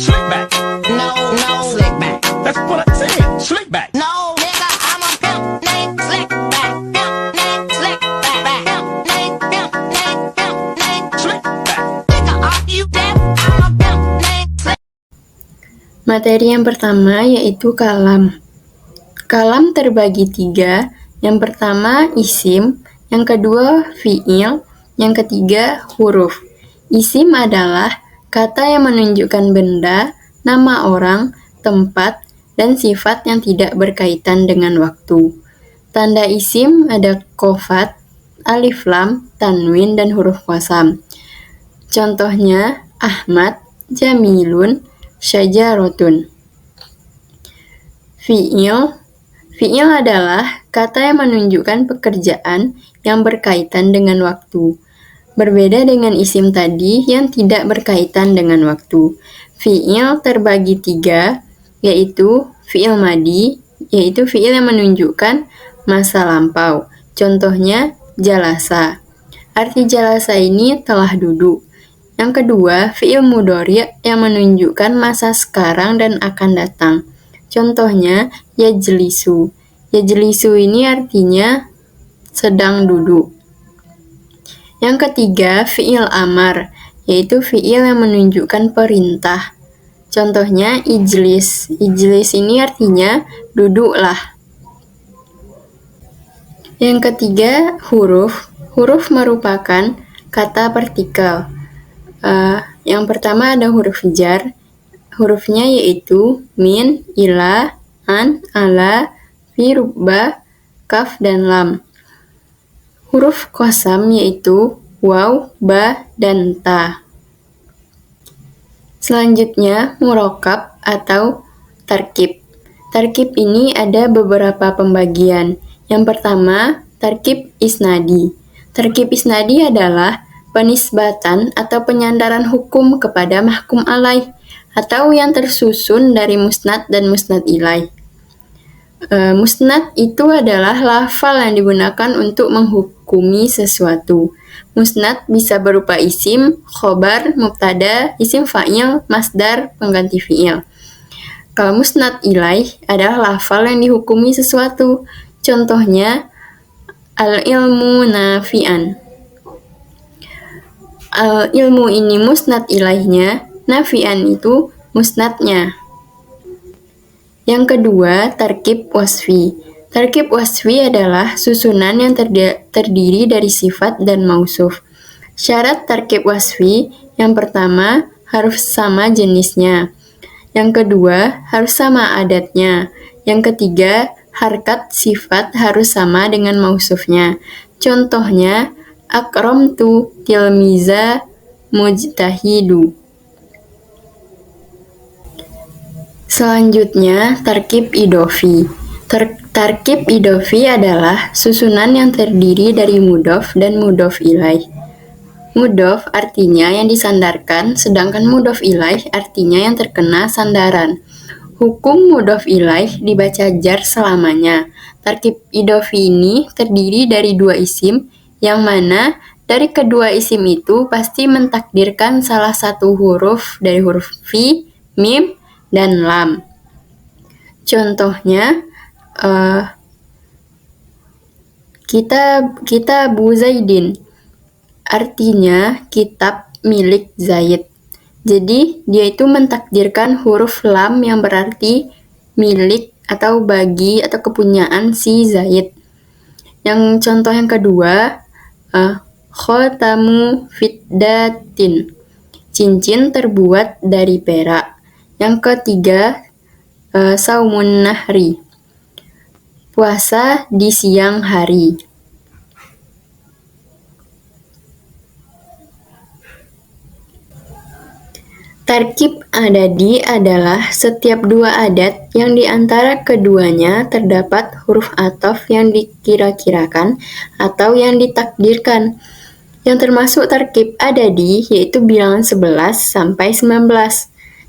Slick back. No, slick back. That's what I said. Slick back. No, nigga, I'm a pimp named Slick back. Pimp named Slick back. Pimp named Slick back. Nigga, are you deaf? I'm a pimp named Slick. Materi yang pertama yaitu kalam. Kalam terbagi 3. Yang pertama isim, yang kedua fi'il, yang ketiga huruf. Isim adalah kata yang menunjukkan benda, nama orang, tempat, dan sifat yang tidak berkaitan dengan waktu. Tanda isim ada qofat, alif lam, tanwin, dan huruf qasam. Contohnya Ahmad, Jamilun, Syajarotun. Fi'il adalah kata yang menunjukkan pekerjaan yang berkaitan dengan waktu. Berbeda dengan isim tadi yang tidak berkaitan dengan waktu. Fi'il terbagi 3, yaitu fi'il madi, yaitu fi'il yang menunjukkan masa lampau. Contohnya jalasa. Arti jalasa ini telah duduk. Yang kedua, fi'il mudhari' yang menunjukkan masa sekarang dan akan datang. Contohnya yajlisu. Yajlisu ini artinya sedang duduk. Yang ketiga, fi'il amar, yaitu fi'il yang menunjukkan perintah. Contohnya ijlis. Ijlis ini artinya duduklah. Yang ketiga, huruf. Huruf merupakan kata partikel. Yang pertama ada huruf jar. Hurufnya yaitu min, ila, an, ala, fi, rubba, kaf, dan lam. Huruf qasam yaitu waw, ba, dan ta. Selanjutnya, murokab atau tarkib. Tarkib ini ada beberapa pembagian. Yang pertama, tarkib isnadi. Tarkib isnadi adalah penisbatan atau penyandaran hukum kepada mahkum alaih atau yang tersusun dari musnad dan musnad ilaih. Musnad itu adalah lafal yang digunakan untuk menghukumi sesuatu. Musnad bisa berupa isim, khobar, mubtada, isim fa'il, masdar, pengganti fi'il. Kalau musnad ilaih adalah lafal yang dihukumi sesuatu. Contohnya, al-ilmu nafi'an. Al-ilmu ini musnad ilaihnya, nafi'an itu musnadnya. Yang kedua, tarkib wasfi. Tarkib wasfi adalah susunan yang terdiri dari sifat dan mausuf. Syarat tarkib wasfi, yang pertama, harus sama jenisnya. Yang kedua, harus sama adatnya. Yang ketiga, harkat sifat harus sama dengan mausufnya. Contohnya, akramtu tilmiza mujtahidu. Selanjutnya, tarkib idofi. Tarkib idofi adalah susunan yang terdiri dari mudhof dan mudhof ilaih. Mudhof artinya yang disandarkan, sedangkan mudhof ilaih artinya yang terkena sandaran. Hukum mudhof ilaih dibaca jar selamanya. Tarkib idofi ini terdiri dari 2 isim, yang mana dari kedua isim itu pasti mentakdirkan salah satu huruf dari huruf fi, mim, dan lam. Contohnya, Kitabu Zaidin, artinya kitab milik Zaid. Jadi, dia itu mentakdirkan huruf lam yang berarti milik atau bagi atau kepunyaan si Zaid. Yang contoh yang kedua, khotamu fiddatin, cincin terbuat dari perak. Yang ketiga, saumun nahri, puasa di siang hari. Tarkib adadi adalah setiap 2 adat yang diantara keduanya terdapat huruf athof yang dikira-kirakan atau yang ditakdirkan. Yang termasuk tarkib adadi yaitu bilangan 11 sampai 19.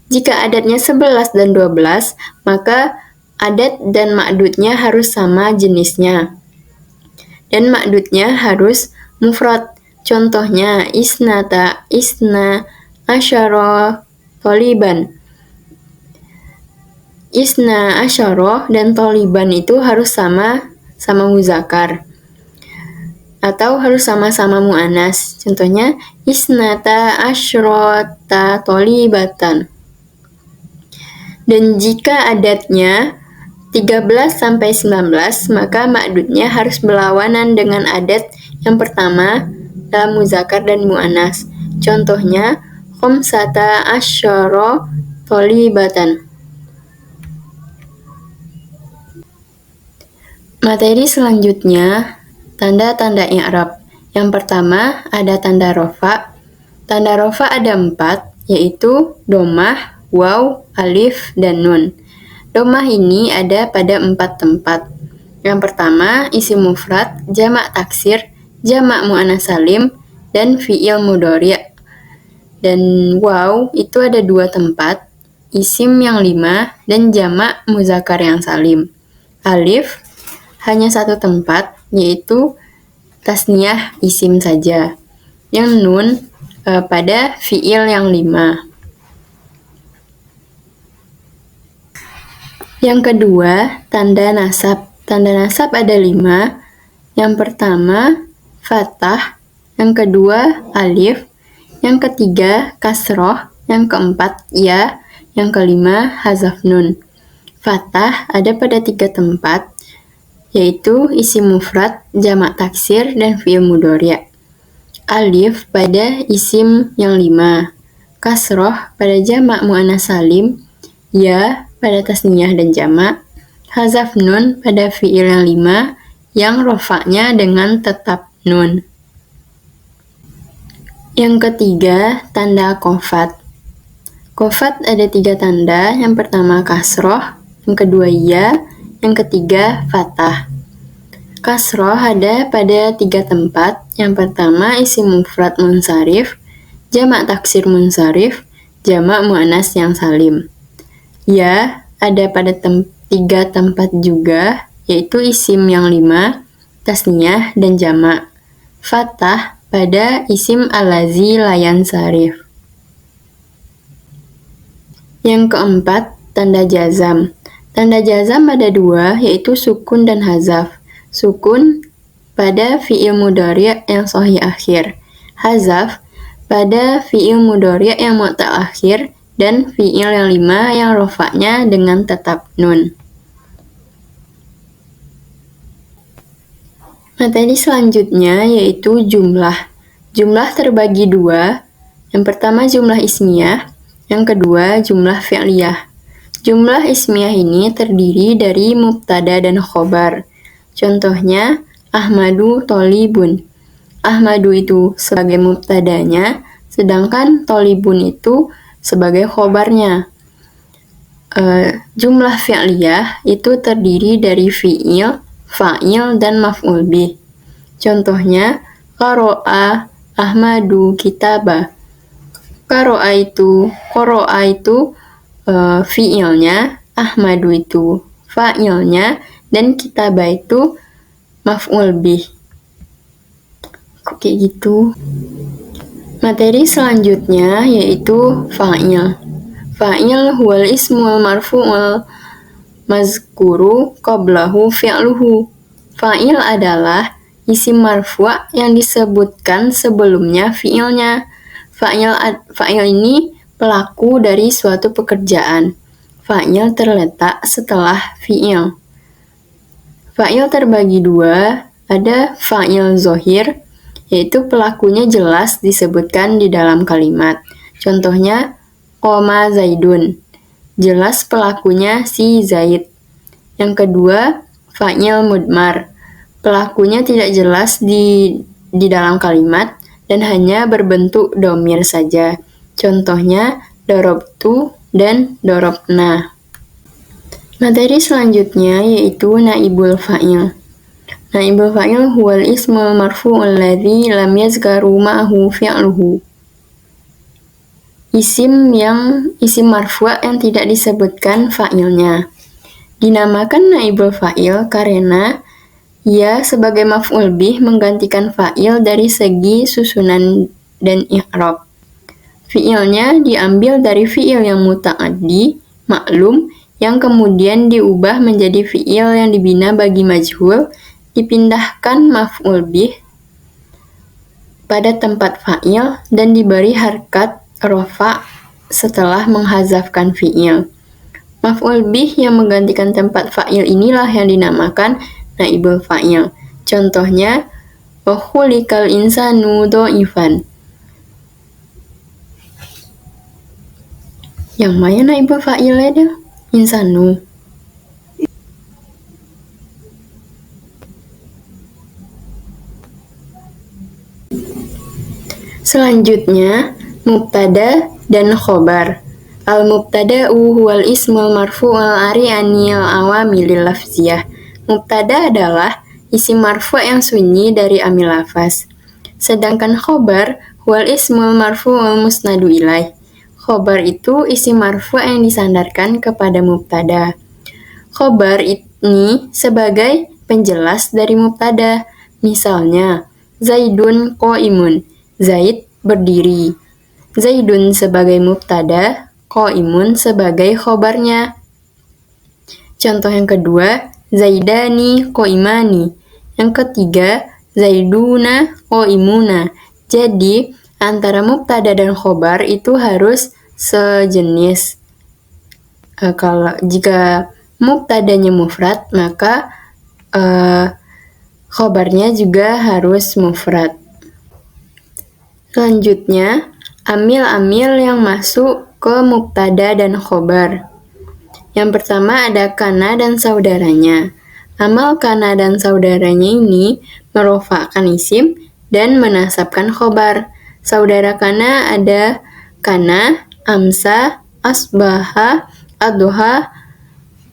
Jika adatnya 11 dan 12, maka adat dan ma'dudnya harus sama jenisnya. Dan ma'dudnya harus mufrad. Contohnya isna asyara thaliban. isna asyara dan toliban itu harus sama muzakkar atau harus sama-sama mu'annas. Contohnya isnata asyrata tolibatan. Dan jika adatnya 13 sampai 19, maka ma'dudnya harus berlawanan dengan adat yang pertama dalam muzakkar dan mu'annas. Contohnya khamsata asyara tolibatan. Materi selanjutnya, tanda-tanda i'rab. Yang pertama ada tanda rofa. Tanda rofa ada 4, yaitu dhammah, waw, alif, dan nun. Dhammah ini ada pada 4 tempat. Yang pertama isim mufrad, jamak taksir, jamak mu'annas salim, dan fi'il mudhari'. Dan waw itu ada 2 tempat, isim yang 5 dan jamak muzakkar yang salim. Alif hanya 1 tempat, yaitu tasniyah isim saja. Yang nun pada fi'il yang 5. Yang kedua, tanda nasab. Tanda nasab ada 5. Yang pertama fathah, yang kedua alif, yang ketiga kasroh, yang keempat ya, yang kelima hazaf nun. Fathah ada pada 3 tempat, yaitu isim mufrad, jamak taksir, dan fi'il mudhari'. Alif pada isim yang 5, kasroh pada jamak mu'annas salim, ya pada tasniyah dan jamak, hazaf nun pada fi'il yang 5 yang rofaknya dengan tetap nun. Yang ketiga, tanda qofat. Qofat ada 3 tanda, yang pertama kasroh, yang kedua ya, yang ketiga fathah. Kasroh ada pada 3 tempat. Yang pertama isim mufrad munsharif, jamak taksir munsharif, jamak mu'annas yang salim. Ya ada pada 3 tempat juga, yaitu isim yang 5, tasniyah, dan jamak. Fathah pada isim alazi layan sarif. Yang keempat, tanda jazam. Tanda jazam ada 2, yaitu sukun dan hazaf. Sukun pada fi'il mudhari' yang shahih akhir. Hazaf pada fi'il mudhari' yang mu'tal akhir, dan fi'il yang 5 yang rofaknya dengan tetap nun. Materi selanjutnya yaitu jumlah. Jumlah terbagi 2. Yang pertama jumlah ismiyah, yang kedua jumlah fi'liyah. Jumlah ismiyah ini terdiri dari mubtada dan khobar. Contohnya, Ahmadu tolibun. Ahmadu itu sebagai mubtadanya, sedangkan tolibun itu sebagai khobarnya. Jumlah fi'liyah itu terdiri dari fi'il, fa'il, dan maf'ul bih. Contohnya, qara'a Ahmadu kitaba. Qara'a itu fi'ilnya, Ahmadu itu fa'ilnya, dan kitaba itu maf'ul bih. Kok kayak gitu? Materi selanjutnya yaitu fa'il. Fa'il huwal ismul marfu'ul mazkuru qablahu fi'luhu. Fa'il adalah isim marfu' yang disebutkan sebelumnya fi'ilnya. Fa'il ini pelaku dari suatu pekerjaan. Fa'il terletak setelah fi'il. Fa'il terbagi 2, ada fa'il zohir, yaitu pelakunya jelas disebutkan di dalam kalimat. Contohnya, qoma zaidun, jelas pelakunya si Zaid. Yang kedua, fa'il mudmar, pelakunya tidak jelas di dalam kalimat dan hanya berbentuk dhamir saja. Contohnya, darabtu dan darabna. Materi selanjutnya yaitu naibul fa'il. Naibul fa'il huwal ismul marfu'ul ladzi lam yazkaru ma'ahu fi'luhu. Isim marfu' yang tidak disebutkan fa'ilnya. Dinamakan naibul fa'il karena ia sebagai maf'ul bih menggantikan fa'il dari segi susunan dan i'rab. Fi'ilnya diambil dari fi'il yang muta'addi, maklum, yang kemudian diubah menjadi fi'il yang dibina bagi majhul, dipindahkan maf'ul bih pada tempat fa'il dan diberi harkat rofa setelah menghazafkan fi'il. Maf'ul bih yang menggantikan tempat fa'il inilah yang dinamakan naibul fa'il. Contohnya, wa khuliqal insanu dha'ifan. Yang mana naibul fa'ilnya dia? Insanu. Selanjutnya, mubtada dan khobar. Al-mubtada'u huwal ismul marfu'al ari'anil awamilil lafziyah. Mubtada adalah isim marfu' yang sunyi dari amil lafaz. Sedangkan khobar huwal ismul marfu'ul musnadu ilaih. Khobar itu isim marfu' yang disandarkan kepada mubtada. Khobar ini sebagai penjelas dari mubtada. Misalnya, Zaidun qa'imun. Zaid berdiri. Zaidun sebagai mubtada, qa'imun sebagai khobarnya. Contoh yang kedua, Zaidani qa'imani. Yang ketiga, Zaiduna qa'imuna. Jadi, antara mubtada dan khobar itu harus sejenis. Jika mubtadanya mufrad, maka khobarnya juga harus mufrad. Selanjutnya, amil-amil yang masuk ke mubtada dan khobar. Yang pertama ada kana dan saudaranya. Amal kana dan saudaranya ini merofakkan isim dan menasabkan khobar. Saudara kana ada kana, amsa, asbaha, adduha,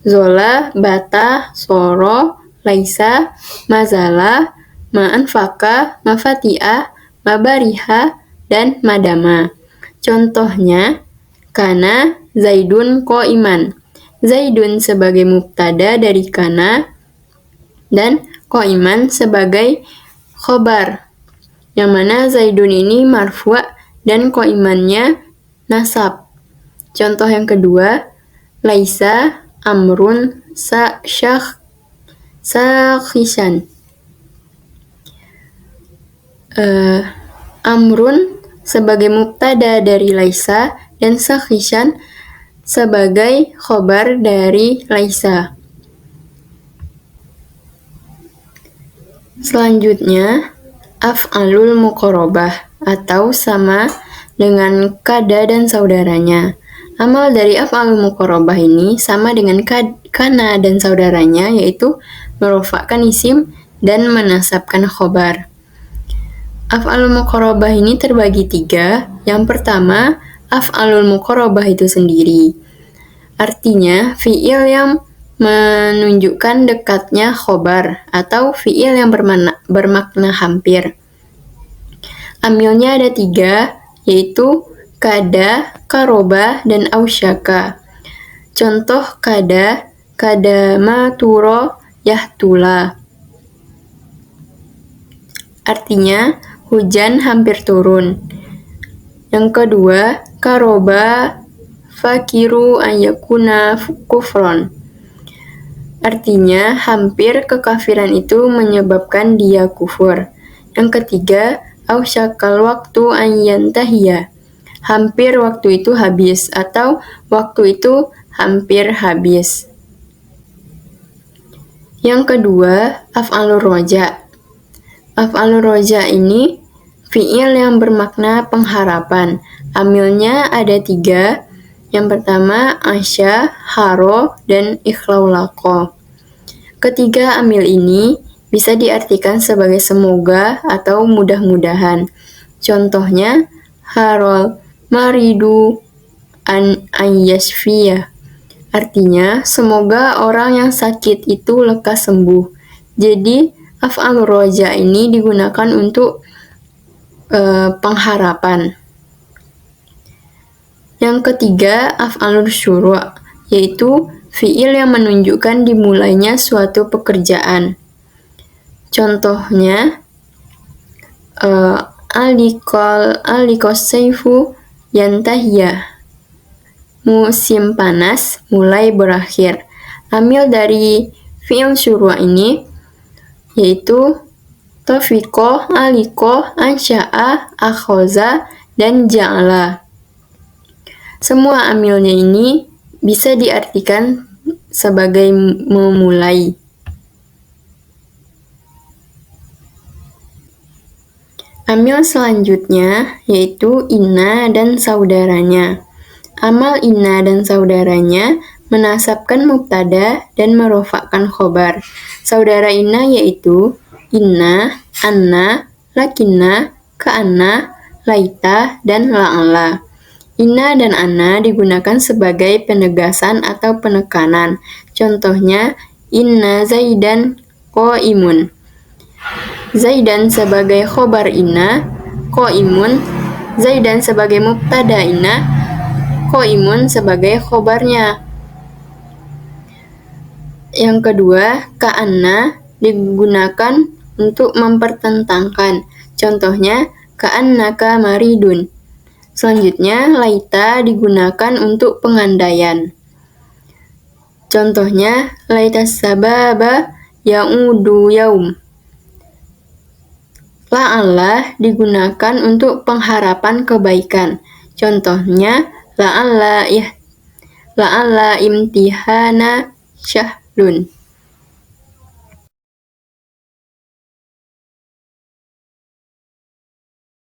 zola, bata, soro, laisa, mazala, ma'anfaka, mafati'ah, mabariha, dan madama. Contohnya, kana Zaidun qa'iman. Zaidun sebagai mubtada dari kana dan qa'iman sebagai khobar. Yang mana Zaidun ini marfu' dan qa'imannya nasab. Contoh yang kedua, laisa amrun sakhisan. Amrun sebagai mubtada dari laisa dan sakhisan sebagai khobar dari laisa. Selanjutnya, af'alul muqarabah atau sama dengan kada dan saudaranya. Amal dari af'alul muqarabah ini sama dengan kana dan saudaranya, yaitu merofakkan isim dan menasabkan khobar. Af'alul muqarabah ini terbagi 3. Yang pertama, af'alul muqarabah itu sendiri. Artinya, fi'il yang menunjukkan dekatnya khobar atau fi'il yang bermakna hampir. Amilnya ada 3, yaitu kada, karoba, dan ausyaka. Contoh kada, kadama turo yahtula. Artinya, hujan hampir turun. Yang kedua, karoba fakiru ayakuna kufron. Artinya, hampir kekafiran itu menyebabkan dia kufur. Yang ketiga, ausyakal waktu ayyantahiyah. Hampir waktu itu habis atau waktu itu hampir habis. Yang kedua, af'alur roja. Af'alur roja ini fi'il yang bermakna pengharapan. Amilnya ada 3. Yang pertama, asya, haro, dan ikhlaulako. Ketiga amil ini bisa diartikan sebagai semoga atau mudah-mudahan. Contohnya, harol maridu an ayyashfiyah. Artinya, semoga orang yang sakit itu lekas sembuh. Jadi, af'alur roja ini digunakan untuk pengharapan. Yang ketiga, af'alur syuru', yaitu fi'il yang menunjukkan dimulainya suatu pekerjaan. Contohnya, alikos saifu yantahiyah. musim panas mulai berakhir. Amil dari fi'il syuru' ini yaitu tafiqo, aliko, ansya'a, akhoza, dan ja'ala. Semua amilnya ini bisa diartikan sebagai memulai. Amil selanjutnya yaitu inna dan saudaranya. Amal inna dan saudaranya menasabkan mubtada dan merofakkan khobar. Saudara inna yaitu inna, anna, lakinna, ka'anna, laita, dan la'alla. Inna dan anna digunakan sebagai penegasan atau penekanan. Contohnya, inna zaidan qa'imun. Zaidan sebagai khobar inna, qa'imun. Zaidan sebagai mubtada inna, qa'imun sebagai khobarnya. Yang kedua, ka'anna digunakan untuk mempertentangkan. Contohnya, ka'annaka maridun. Selanjutnya, laita digunakan untuk pengandaian. Contohnya, laita sababa ya'udu yaum. La'alla digunakan untuk pengharapan kebaikan. Contohnya, la'alla imtihana syahrun.